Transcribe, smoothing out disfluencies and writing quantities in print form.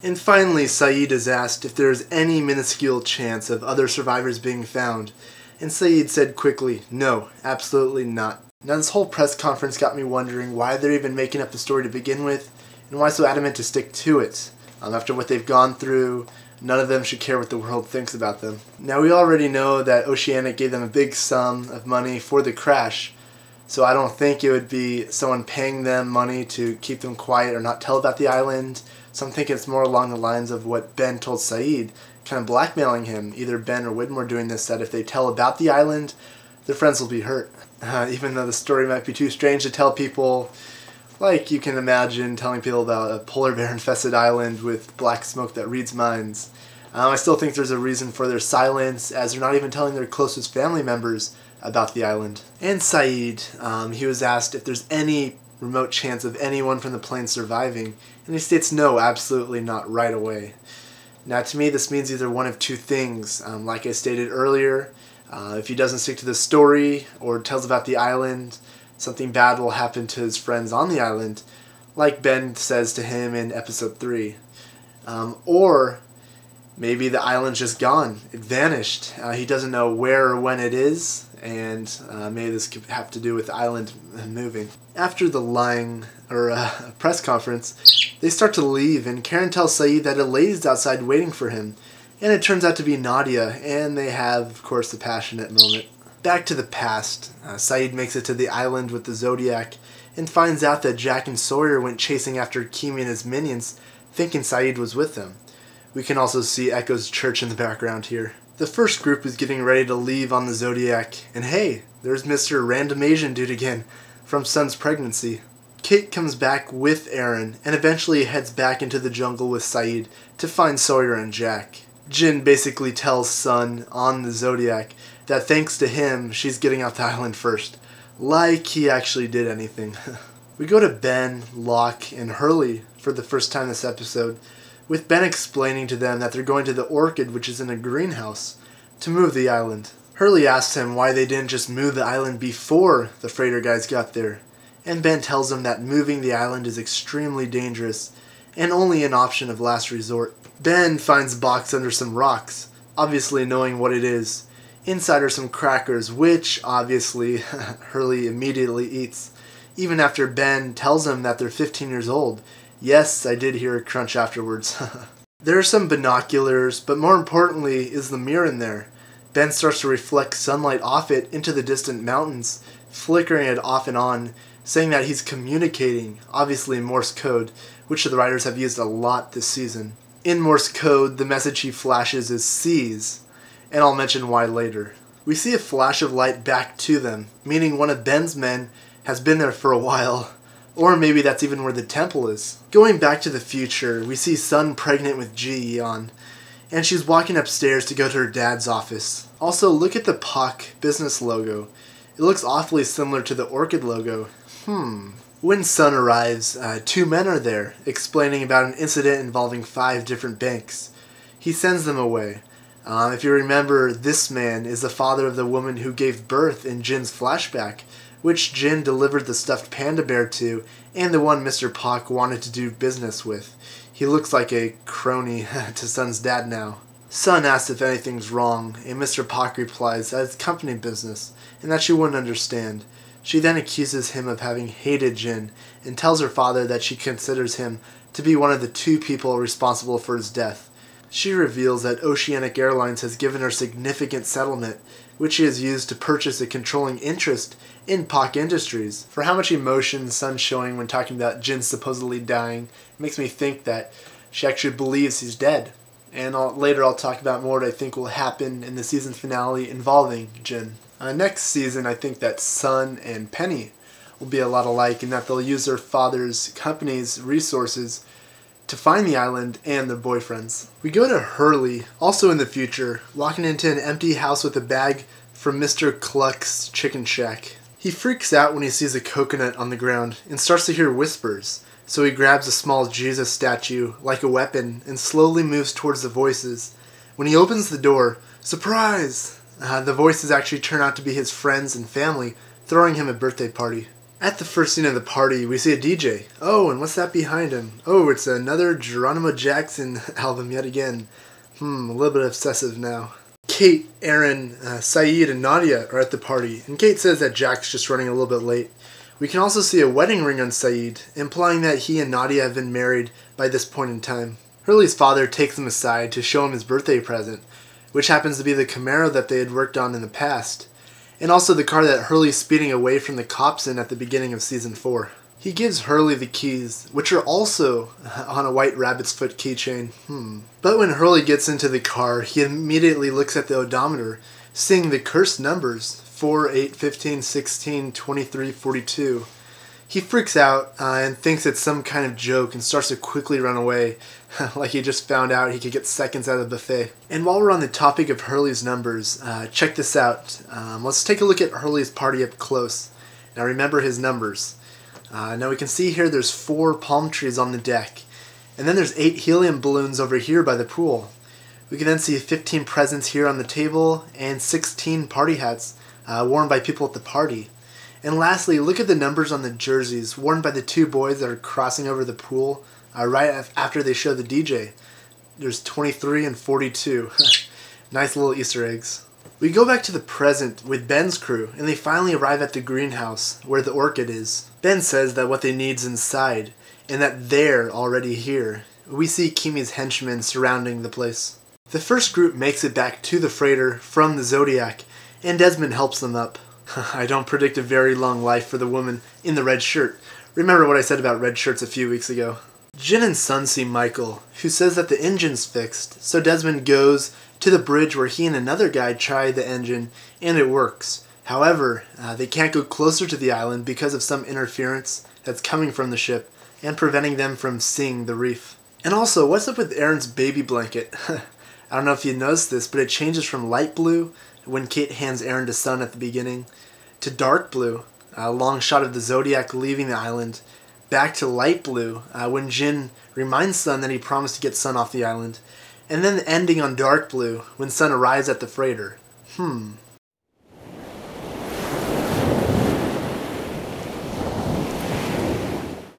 And finally, Saeed is asked if there is any minuscule chance of other survivors being found, and Saeed said quickly, no, absolutely not. Now this whole press conference got me wondering why they're even making up the story to begin with, and why so adamant to stick to it. After what they've gone through, none of them should care what the world thinks about them. Now we already know that Oceanic gave them a big sum of money for the crash, so I don't think it would be someone paying them money to keep them quiet or not tell about the island. So I'm thinking it's more along the lines of what Ben told Saeed, kind of blackmailing him, either Ben or Widmore doing this, that if they tell about the island, their friends will be hurt. Even though the story might be too strange to tell people, like you can imagine telling people about a polar bear infested island with black smoke that reads minds. I still think there's a reason for their silence, as they're not even telling their closest family members about the island. And Saeed, he was asked if there's any remote chance of anyone from the plane surviving, and he states no, absolutely not, right away. Now to me this means either one of two things. Like I stated earlier, if he doesn't stick to the story or tells about the island, something bad will happen to his friends on the island, like Ben says to him in episode 3. Or maybe the island's just gone. It vanished. He doesn't know where or when it is, and maybe this could have to do with the island moving. After the lying press conference, they start to leave, and Karen tells Saeed that a lady's outside waiting for him, and it turns out to be Nadia, and they have, of course, the passionate moment. Back to the past, Saeed makes it to the island with the Zodiac, and finds out that Jack and Sawyer went chasing after Kimi and his minions, thinking Saeed was with them. We can also see Echo's church in the background here. The first group is getting ready to leave on the Zodiac, and hey, there's Mr. Random Asian Dude again, from Sun's pregnancy. Kate comes back with Aaron, and eventually heads back into the jungle with Saeed to find Sawyer and Jack. Jin basically tells Sun on the Zodiac that thanks to him, she's getting off the island first. Like he actually did anything. We go to Ben, Locke, and Hurley for the first time this episode, with Ben explaining to them that they're going to the Orchid, which is in a greenhouse, to move the island. Hurley asks him why they didn't just move the island before the freighter guys got there, and Ben tells him that moving the island is extremely dangerous, and only an option of last resort. Ben finds a box under some rocks, obviously knowing what it is. Inside are some crackers, which, obviously, Hurley immediately eats, even after Ben tells him that they're 15 years old. Yes, I did hear a crunch afterwards. There are some binoculars, but more importantly is the mirror in there. Ben starts to reflect sunlight off it into the distant mountains, flickering it off and on, saying that he's communicating, obviously in Morse code, which the writers have used a lot this season. In Morse code, the message he flashes is sees, and I'll mention why later. We see a flash of light back to them, meaning one of Ben's men has been there for a while, or maybe that's even where the temple is. Going back to the future, we see Sun pregnant with Ji-yeon, and she's walking upstairs to go to her dad's office. Also, look at the POC business logo. It looks awfully similar to the Orchid logo. When Sun arrives, two men are there, explaining about an incident involving 5 different banks. He sends them away. If you remember, this man is the father of the woman who gave birth in Jin's flashback, which Jin delivered the stuffed panda bear to, and the one Mr. Pak wanted to do business with. He looks like a crony to Sun's dad now. Sun asks if anything's wrong, and Mr. Pak replies that it's company business, and that she wouldn't understand. She then accuses him of having hated Jin, and tells her father that she considers him to be one of the 2 people responsible for his death. She reveals that Oceanic Airlines has given her significant settlement, which she has used to purchase a controlling interest in Pak Industries. For how much emotion Sun's showing when talking about Jin supposedly dying, makes me think that she actually believes he's dead. And later I'll talk about more what I think will happen in the season finale involving Jin. Next season, I think that Sun and Penny will be a lot alike in that they'll use their father's company's resources to find the island and their boyfriends. We go to Hurley, also in the future, walking into an empty house with a bag from Mr. Cluck's chicken shack. He freaks out when he sees a coconut on the ground and starts to hear whispers, so he grabs a small Jesus statue like a weapon and slowly moves towards the voices. When he opens the door, surprise! The voices actually turn out to be his friends and family throwing him a birthday party. At the first scene of the party, we see a DJ. Oh, and what's that behind him? Oh, it's another Geronimo Jackson album yet again. A little bit obsessive now. Kate, Aaron, Saeed, and Nadia are at the party, and Kate says that Jack's just running a little bit late. We can also see a wedding ring on Saeed, implying that he and Nadia have been married by this point in time. Hurley's father takes him aside to show him his birthday present, which happens to be the Camaro that they had worked on in the past, and also the car that Hurley's speeding away from the cops in at the beginning of Season 4. He gives Hurley the keys, which are also on a white rabbit's foot keychain. But when Hurley gets into the car, he immediately looks at the odometer, seeing the cursed numbers, 4, 8, 15, 16, 23, 42. He freaks out and thinks it's some kind of joke and starts to quickly run away, like he just found out he could get seconds out of the buffet. And while we're on the topic of Hurley's numbers, check this out. Let's take a look at Hurley's party up close. Now remember his numbers. Now we can see here there's 4 palm trees on the deck, and then there's 8 helium balloons over here by the pool. We can then see 15 presents here on the table and 16 party hats worn by people at the party. And lastly, look at the numbers on the jerseys worn by the 2 boys that are crossing over the pool right after they show the DJ. There's 23 and 42. Nice little Easter eggs. We go back to the present with Ben's crew, and they finally arrive at the greenhouse where the orchid is. Ben says that what they need is inside, and that they're already here. We see Kimi's henchmen surrounding the place. The first group makes it back to the freighter from the Zodiac, and Desmond helps them up. I don't predict a very long life for the woman in the red shirt. Remember what I said about red shirts a few weeks ago. Jin and Sun see Michael, who says that the engine's fixed, so Desmond goes to the bridge where he and another guy try the engine, and it works. However, they can't go closer to the island because of some interference that's coming from the ship and preventing them from seeing the reef. And also, what's up with Aaron's baby blanket? I don't know if you noticed this, but it changes from light blue when Kate hands Aaron to Sun at the beginning, to dark blue, a long shot of the Zodiac leaving the island, back to light blue when Jin reminds Sun that he promised to get Sun off the island, and then ending on dark blue when Sun arrives at the freighter.